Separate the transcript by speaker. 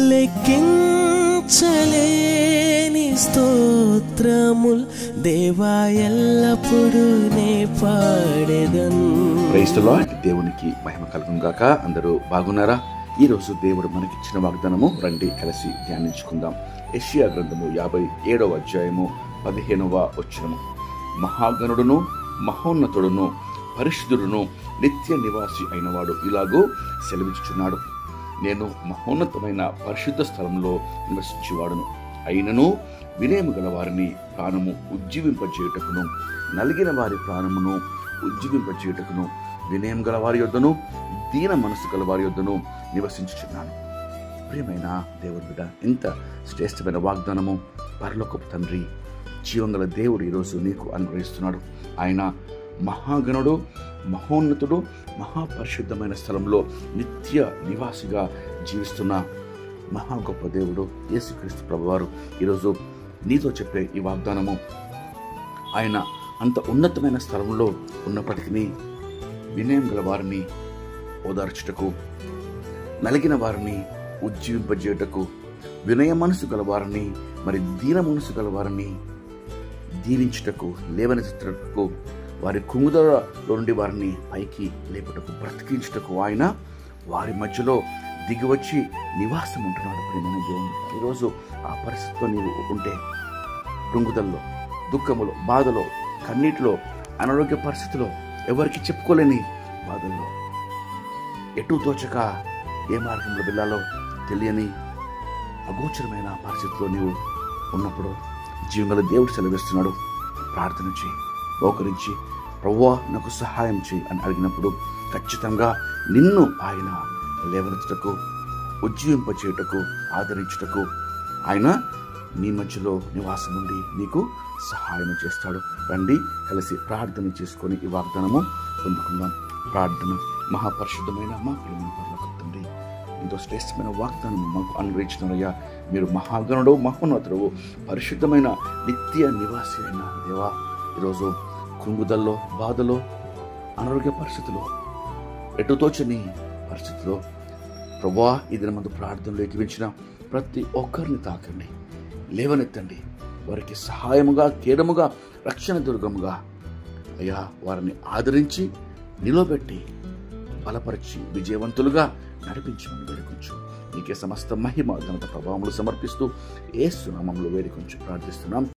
Speaker 1: లెక్కించలేని స్తోత్రముల్ దేవా ఎల్లప్పుడూ నే పాడెదన్.
Speaker 2: Praise the lord. దేవునికి మహిమ కలుగును గాక. అందరూ బాగున్నారా? ఈరోజు దేవుడు మనకిచ్చిన వాగ్దానము రండి కలిసి ధ్యానించుకుందాం. యెషయా గ్రంథము 57వ అధ్యాయము 15వ వచనము. మహాగణుడును మహోన్నతుడును పరిశుద్ధుడును నిత్య నివాసి అయినవాడు ఇలాగూ సెలవిచ్చుచున్నాడు, నేను మహోన్నతమైన పరిశుద్ధ స్థలంలో నివసించేవాడును. అయినను వినయము గల వారిని ప్రాణము ఉజ్జీవింపజేయుటకును, నలిగిన వారి ప్రాణమును ఉజ్జీవింపజేయుటకును, వినయం గల వారి యొద్దను దీన మనసు గల వారి యొద్దను నివసించుచున్నాను. ప్రియమైన దేవుడి బిడ్డ, ఎంత శ్రేష్టమైన వాగ్దానము! పరలోకపు తండ్రి, జీవంగల దేవుడు ఈరోజు నీకు అనుగ్రహిస్తున్నాడు. ఆయన మహాగణుడు, మహోన్నతుడు, మహాపరిశుద్ధమైన స్థలంలో నిత్య నివాసిగా జీవిస్తున్న మహా గొప్ప దేవుడు యేసుక్రీస్తు ప్రభువారు ఈరోజు నీతో చెప్పే ఈ వాగ్దానము, ఆయన అంత ఉన్నతమైన స్థలంలో ఉన్నప్పటికీ వినయం గల వారిని ఓదార్చుటకు, నలిగిన వారిని ఉజ్జీవింపజేయుటకు, వినయ మనసు గల వారిని మరి దీన మనసు గల వారిని దీవించుటకు, లేవనెత్తుటకు, వారి కుంగుదలలో నుండి వారిని పైకి లేపుటకు, బ్రతికించుటకు ఆయన వారి మధ్యలో దిగివచ్చి నివాసం ఉంటున్నాడు. ప్రేమైన దేవుడు, ఈరోజు ఆ పరిస్థితిలో నీవు ఉంటే, కృంగుదల్లో, దుఃఖములో, బాధలో, కన్నీటిలో, అనారోగ్య పరిస్థితిలో, ఎవరికి చెప్పుకోలేని బాధల్లో, ఎటు తోచక ఏ మార్గంలో వెళ్ళాలో తెలియని అగోచరమైన పరిస్థితిలో నీవు ఉన్నప్పుడు జీవంగల దేవుడు సెలవిస్తున్నాడు, ప్రార్థన చేయి, మోకరించి ప్రభువా నాకు సహాయం చేయి అని అడిగినప్పుడు ఖచ్చితంగా నిన్ను ఆయన లేవనెత్తుటకు, ఉజ్జీవింపచేయుటకు, ఆదరించుటకు ఆయన నీ మధ్యలో నివాసం ఉండి నీకు సహాయం చేస్తాడు. రండి కలిసి ప్రార్థన చేసుకొని ఈ వాగ్దానము పొందుకుందాం. ప్రార్థన. మహాపరిశుద్ధమైన మా ప్రియమైన పరలోకపు తండ్రి, ఎంతో శ్రేష్టమైన వాగ్దానం మాకు అనుగ్రహించినారయ్యా. మీరు మహాగణుడు, మహోన్నతుడు, పరిశుద్ధమైన నిత్య నివాసి అయిన దేవా, ఈరోజు కృంగుదల్లో, బాధలో, అనారోగ్య పరిస్థితిలో, ఎటుతోచని పరిస్థితిలో ప్రభువా ఈ దినమందు ప్రార్థనలో ఎక్కించిన ప్రతి ఒక్కరిని తాకండి, లేవనెత్తండి, వారికి సహాయముగా, కేడముగా, రక్షణ దుర్గముగా అయ్యా వారిని ఆదరించి నిలబెట్టి బలపరిచి విజయవంతులుగా నడిపించమని వేడుకొంచు. నీకే సమస్త మహిమ, ఘనత, ప్రభావములు సమర్పిస్తూ యేసు నామములో వేడుకొంచు ప్రార్థిస్తున్నాం.